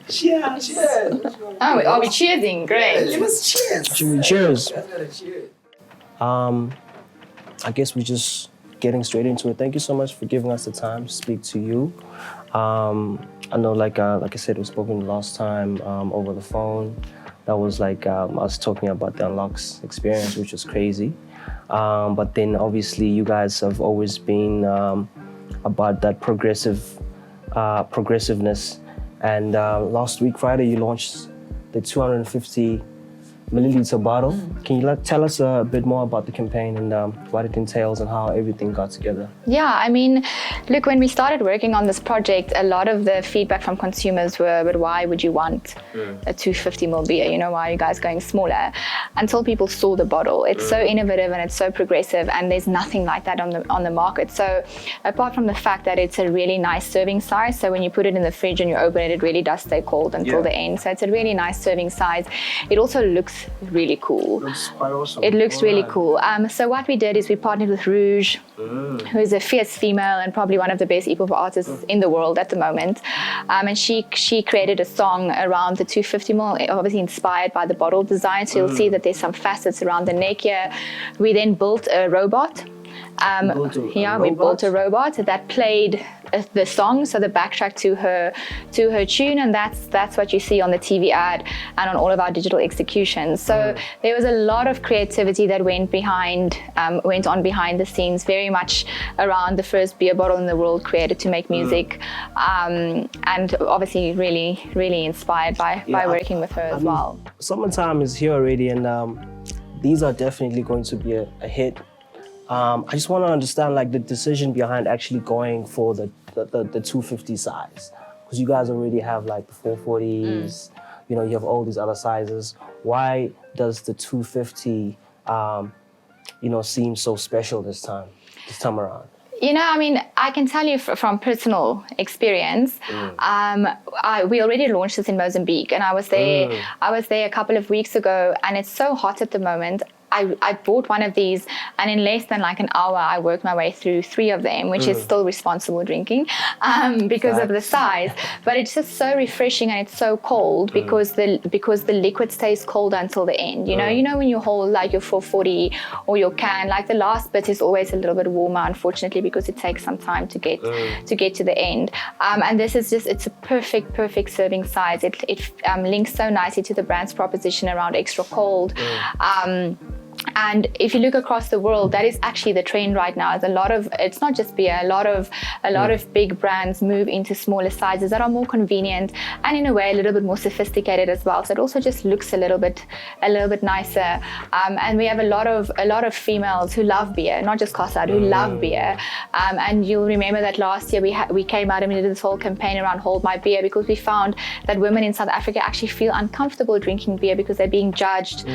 Cheers. Oh, are we cheersing? Great. Give us cheers. Should we cheers? Let's get a cheers. I guess we're just getting straight into it. Thank you so much for giving us the time to speak to you. I know, like I said, we spoken last time over the phone. That was like us talking about the Unlocks experience, which was crazy. But then obviously you guys have always been about that progressiveness. And last week, Friday, you launched the 250 milliliter bottle. Can you tell us a bit more about the campaign and what it entails and how everything got together? Yeah, I mean, look, when we started working on this project, a lot of the feedback from consumers were, but why would you want a 250ml beer? You know, why are you guys going smaller? Until people saw the bottle. It's so innovative and it's so progressive, and there's nothing like that on the market. So apart from the fact that it's a really nice serving size, so when you put it in the fridge and you open it, it really does stay cold until the end. So it's a really nice serving size. It also looks really cool. Looks quite awesome. It looks really cool. So what we did is we partnered with Rouge, who is a fierce female and probably one of the best hip-hop artists in the world at the moment. And she created a song around the 250ml, obviously inspired by the bottle design. So you'll see that there's some facets around the neck here. We then built a robot. We built a robot that played the song, so the backtrack to her tune, and that's what you see on the TV ad and on all of our digital executions. So there was a lot of creativity that went on behind the scenes, very much around the first beer bottle in the world created to make music, and obviously really, really inspired by working with her as well. Summertime is here already, and these are definitely going to be a hit. I just want to understand like the decision behind actually going for the 250 size, because you guys already have like the 440s, you know, you have all these other sizes. Why does the 250 seem so special this time around? You know, I mean, I can tell you from personal experience, we already launched this in Mozambique, and I was there a couple of weeks ago, and it's so hot at the moment. I bought one of these, and in less than like an hour, I worked my way through 3 of them, which is still responsible drinking because of the size. But it's just so refreshing, and it's so cold because the liquid stays cold until the end. You know when you hold like your 440 or your can, like the last bit is always a little bit warmer, unfortunately, because it takes some time to get to the end. And this is it's a perfect serving size. It links so nicely to the brand's proposition around extra cold. And if you look across the world, that is actually the trend right now. It's not just beer. A lot of big brands move into smaller sizes that are more convenient and in a way a little bit more sophisticated as well. So it also just looks a little bit nicer. And we have a lot of females who love beer, not just Castle Lite, who love beer. And you'll remember that last year we came out and we did this whole campaign around Hold My Beer, because we found that women in South Africa actually feel uncomfortable drinking beer because they're being judged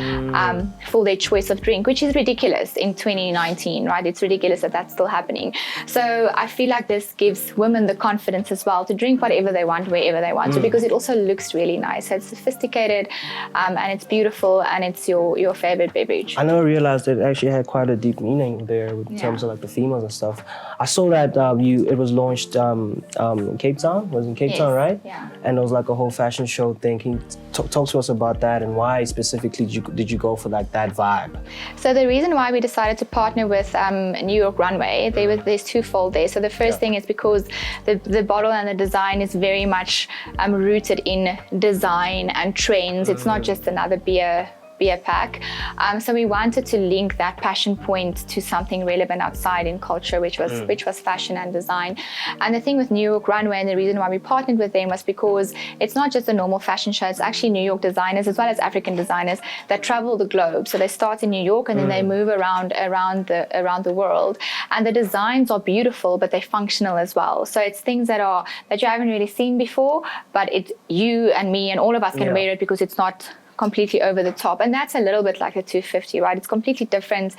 for their choice of drink, which is ridiculous in 2019, right? It's ridiculous that that's still happening. So I feel like this gives women the confidence as well to drink whatever they want, wherever they want to, because it also looks really nice. So it's sophisticated, and it's beautiful, and it's your favorite beverage. I never realized that it actually had quite a deep meaning there in terms of like the females and stuff. I saw that it was launched in Cape Town. It was in Cape Town, right? Yeah. And it was like a whole fashion show thing. Can you talk to us about that, and why specifically did you go for like that vibe? So the reason why we decided to partner with New York Runway, there's twofold there. So the first thing is because the bottle and the design is very much rooted in design and trends. It's not just another beer pack. So we wanted to link that passion point to something relevant outside in culture, which was fashion and design. And the thing with New York Runway, and the reason why we partnered with them, was because it's not just a normal fashion show. It's actually New York designers as well as African designers that travel the globe. So they start in New York and then they move around the world. And the designs are beautiful, but they're functional as well. So it's things that you haven't really seen before, but you and me and all of us can wear it because it's not completely over the top. And that's a little bit like the 250, right? It's completely different.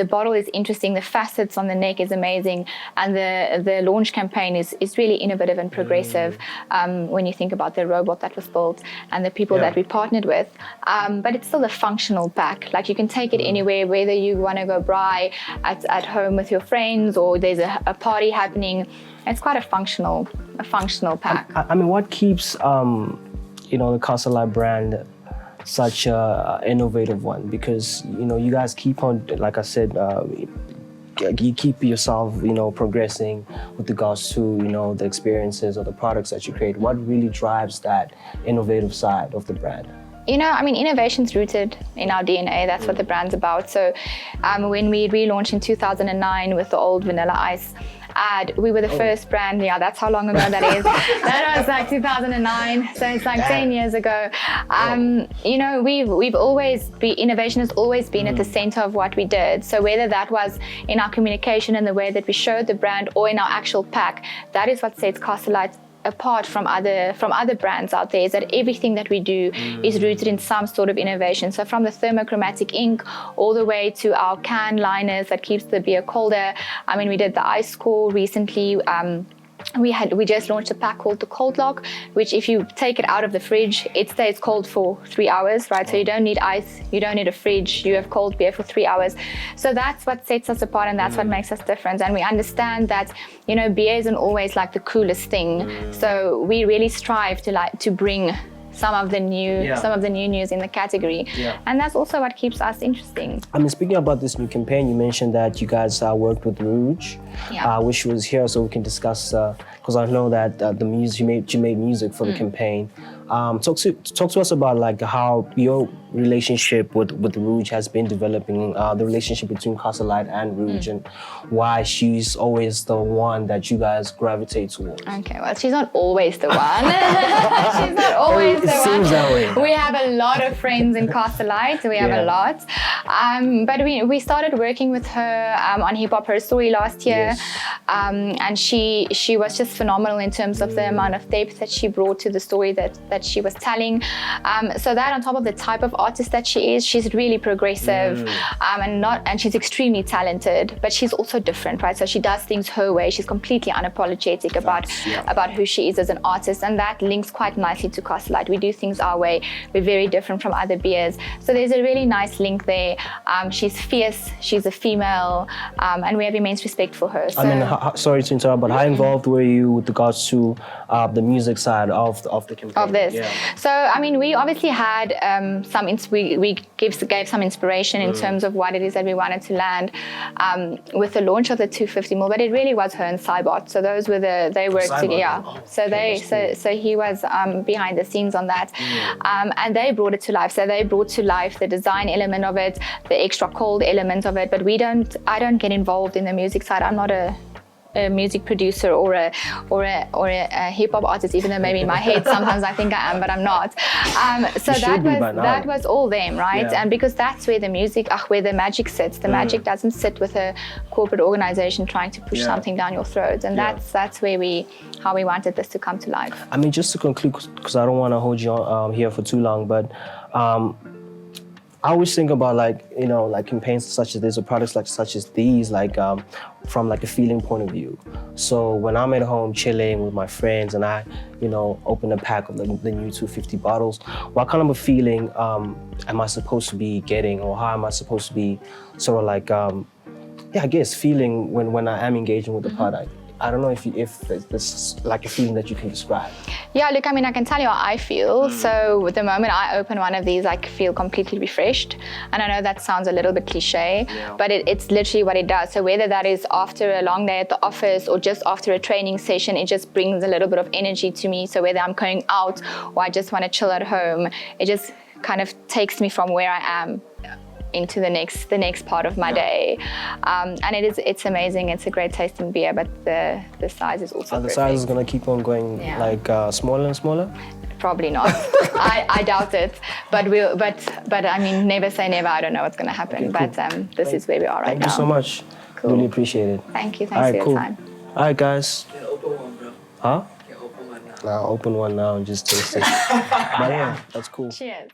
The bottle is interesting. The facets on the neck is amazing. And the launch campaign is really innovative and progressive when you think about the robot that was built and the people that we partnered with. But it's still a functional pack. Like, you can take it anywhere, whether you want to go braai at home with your friends or there's a party happening. It's quite a functional pack. I mean, what keeps the Castle Lite brand such a innovative one? Because you guys keep on, like I said, you keep yourself progressing with regards to the experiences or the products that you create. What really drives that innovative side of the brand? Innovation's rooted in our DNA. That's what the brand's about. So when we relaunched in 2009 with the old Vanilla Ice ad, we were the first brand. Yeah, that's how long ago that is. That was like 2009. So it's like 10 years ago. We've always been, innovation has always been at the center of what we did. So whether that was in our communication and the way that we showed the brand or in our actual pack, that is what sets Castle Lite apart from other brands out there, is that everything that we do is rooted in some sort of innovation. So from the thermochromatic ink all the way to our can liners that keeps the beer colder. We did the ice core recently. We just launched a pack called the Cold Lock, which if you take it out of the fridge, it stays cold for 3 hours, right? So you don't need ice, you don't need a fridge, you have cold beer for 3 hours. So that's what sets us apart and that's what makes us different. And we understand that, beer isn't always like the coolest thing. So we really strive to bring some of the new news in the category. And that's also what keeps us interesting. Speaking about this new campaign, you mentioned that you guys worked with Rouge, which was here, so we can discuss, because I know that the music you made music for the campaign. Talk to us about like how your relationship with Rouge has been developing, the relationship between Castle Lite and Rouge, and why she's always the one that you guys gravitate towards. Okay, well, she's not always the one. She's not always the one. It seems that way. We have a lot of friends in Castle Lite. We have a lot. But we started working with her on Hip Hop Her Story last year. And she was just phenomenal in terms of the amount of depth that she brought to the story that she was telling. So that on top of the type of artist that she is, she's really progressive and she's extremely talented, but she's also different, right? So she does things her way. She's completely unapologetic about who she is as an artist, and that links quite nicely to Castle Lite. We do things our way. We're very different from other beers. So there's a really nice link there. She's fierce, she's a female, and we have immense respect for her. So, sorry to interrupt, but how involved were you with regards to the music side of the campaign? Of this. So, we obviously had we gave some inspiration in terms of what it is that we wanted to land with the launch of the 250ml, but it really was her and Cybot. So those were they worked together. So he was behind the scenes on that. And they brought it to life. So they brought to life the design element of it, the extra cold element of it, but I don't get involved in the music side. I'm not a music producer or a hip hop artist, even though maybe in my head sometimes I think I am, but I'm not. So that was all them, right? And because that's where the music, where the magic sits. The magic doesn't sit with a corporate organization trying to push something down your throat, and that's where how we wanted this to come to life. Just to conclude, because I don't want to hold you here for too long, but I always think about like campaigns such as this or products such as these, from like a feeling point of view. So when I'm at home chilling with my friends and I, open a pack of the new 250 bottles, what kind of a feeling am I supposed to be getting, or how am I supposed to be sort of like, I guess feeling when I am engaging with the product? I don't know if there's like a feeling that you can describe. Yeah, look, I can tell you how I feel. So the moment I open one of these, I feel completely refreshed. And I know that sounds a little bit cliche, but it's literally what it does. So whether that is after a long day at the office or just after a training session, it just brings a little bit of energy to me. So whether I'm going out or I just want to chill at home, it just kind of takes me from where I am into the next part of my day, and it's amazing. It's a great tasting beer, but the size is also. The size is gonna keep on going smaller and smaller. Probably not. I doubt it. But never say never. I don't know what's gonna happen. Okay, cool. But this is where we are right now. Thank you so much. Cool. Really appreciate it. Thank you. Thanks for your time. All right, guys. Can open one, bro. Huh? Can open one now. I'll open one now and just taste it. But yeah, that's cool. Cheers.